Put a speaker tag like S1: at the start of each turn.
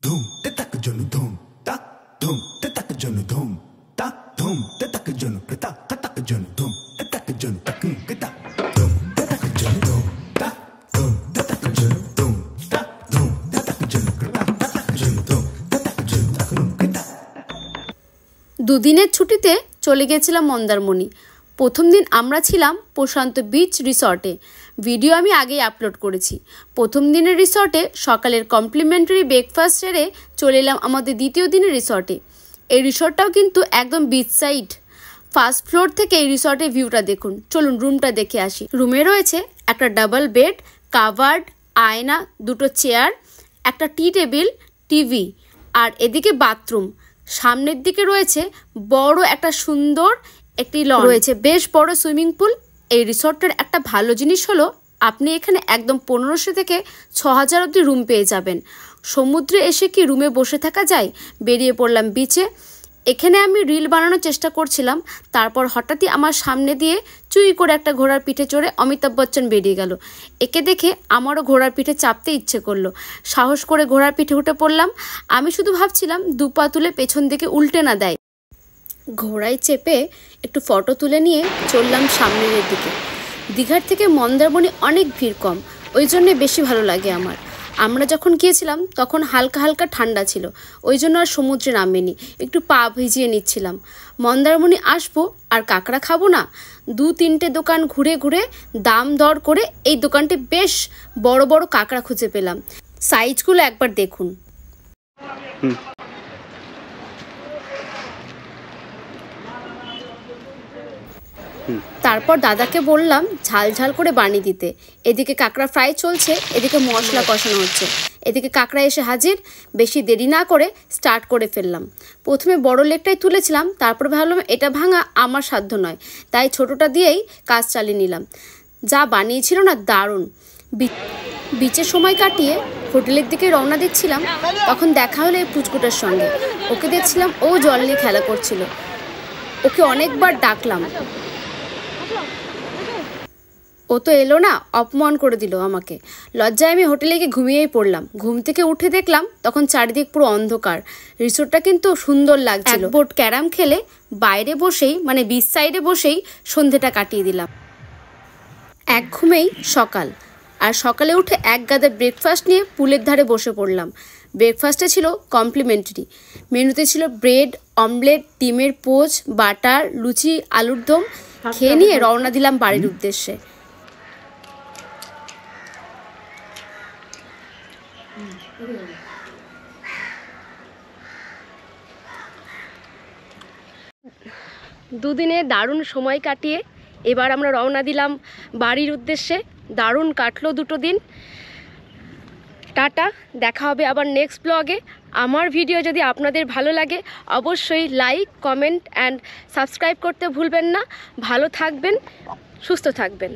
S1: ধুম তে তাক জনু ধুম তাক ধুম তে তাক জনু ধুম তাক ধুম তে তাক জনু তা তাক জনু ধুম তে তাক জনু তাক কে তাক ধুম তে তাক জনু ধুম তাক ধুম তে তাক জনু ধুম তাক ধুম তে তাক জনু তা তাক জনু ধুম তে তাক জনু তাক কে তাক।
S2: দুদিনের ছুটিতে চলে গেছিলাম মন্দারমণি। প্রথম দিন আমরা ছিলাম প্রশান্ত বিচ রিসর্টে। ভিডিও আমি আগেই আপলোড করেছি। প্রথম দিনের রিসর্টে সকালের কমপ্লিমেন্টারি ব্রেকফাস্ট সেরে চলে এলাম আমাদের দ্বিতীয় দিনের রিসর্টে। এই রিসর্টটাও কিন্তু একদম বিচ সাইড। ফার্স্ট ফ্লোর থেকে এই রিসর্টের ভিউটা দেখুন। চলুন রুমটা দেখে আসি। রুমে রয়েছে একটা ডাবল বেড, কাভার্ড, আয়না, দুটো চেয়ার, একটা টি টেবিল, টিভি, আর এদিকে বাথরুম। সামনের দিকে রয়েছে বড় একটা সুন্দর একটি লন, রয়েছে বেশ বড় সুইমিং পুল। এই রিসর্টের একটা ভালো জিনিস হলো আপনি এখানে একদম 1500 থেকে 6000 অবধি রুম পেয়ে যাবেন। সমুদ্রে এসে কি রুমে বসে থাকা যায়? বেরিয়ে পড়লাম বিচে। এখানে আমি রিল বানানোর চেষ্টা করছিলাম, তারপর হঠাৎই আমার সামনে দিয়ে চুই করে একটা ঘোড়ার পিঠে চড়ে অমিতাভ বচ্চন বেরিয়ে গেল। একে দেখে আমারও ঘোড়ার পিঠে চাপতে ইচ্ছে করলো। সাহস করে ঘোড়ার পিঠে উঠে পড়লাম। আমি শুধু ভাবছিলাম দুপা তুলে পেছন দিকে উল্টে না দেয়। ঘোড়ায় চেপে একটু ফটো তুলে নিয়ে চললাম সামনের দিকে। দীঘার থেকে মন্দারমণি অনেক ভিড় কম, ওই জন্যে বেশি ভালো লাগে আমার। আমরা যখন গিয়েছিলাম তখন হালকা হালকা ঠান্ডা ছিল, ওই জন্য আর সমুদ্রে নামিনি, একটু পা ভিজিয়ে নিচ্ছিলাম। মন্দারমণি আসবো আর কাঁকড়া খাবো না? 2-3টে দোকান ঘুরে ঘুরে দাম দর করে এই দোকানটি বেশ বড় বড় কাঁকড়া খুঁজে পেলাম। সাইজগুলো একবার দেখুন। তারপর দাদাকে বললাম ঝাল ঝাল করে বানিয়ে দিতে। এদিকে কাঁকড়া ফ্রাই চলছে, এদিকে মশলা কষানো হচ্ছে, এদিকে কাঁকড়া এসে হাজির। বেশি দেরি না করে স্টার্ট করে ফেললাম। প্রথমে বড় লেগটাই তুলেছিলাম, তারপর ভাবলাম এটা ভাঙা আমার সাধ্য নয়, তাই ছোটোটা দিয়েই কাজ চালিয়ে নিলাম। যা বানিয়েছিল না দারুণ। বিচের সময় কাটিয়ে হোটেলের দিকে রওনা দিচ্ছিলাম, তখন দেখা হলো এই পুচকুটার সঙ্গে। ওকে দেখছিলাম ও জল নিয়ে খেলা করছিল। ওকে অনেকবার ডাকলাম, ও তো এলো না, অপমান করে দিল আমাকে। লজ্জায় আমি হোটেলে গিয়ে ঘুমিয়েই পড়লাম। ঘুম থেকে উঠে দেখলাম তখন চারিদিক পুরো অন্ধকার। রিসোর্টটা কিন্তু সুন্দর লাগছিল। এক বোট ক্যারাম খেলে বাইরে বসেই, মানে বিচ সাইডে বসেই সন্ধেটা কাটিয়ে দিলাম। এক ঘুমেই সকাল, আর সকালে উঠে এক গাদা ব্রেকফাস্ট নিয়ে পুলের ধারে বসে পড়লাম। ব্রেকফাস্টে ছিল কমপ্লিমেন্টারি। মেনুতে ছিল ব্রেড, অমলেট, ডিমের পোচ, বাটার, লুচি, আলুর দম। খেয়ে নিয়ে রওনা দিলাম বাড়ির উদ্দেশ্যে। দুদিনে দারুণ সময় কাটিয়ে এবার আমরা রওনা দিলাম বাড়ির উদ্দেশ্যে। দারুণ কাটলো দুটো দিন। টাটা, দেখা হবে আবার নেক্সট ব্লগে। আমার ভিডিও যদি আপনাদের ভালো লাগে অবশ্যই লাইক, কমেন্ট অ্যান্ড সাবস্ক্রাইব করতে ভুলবেন না। ভালো থাকবেন, সুস্থ থাকবেন।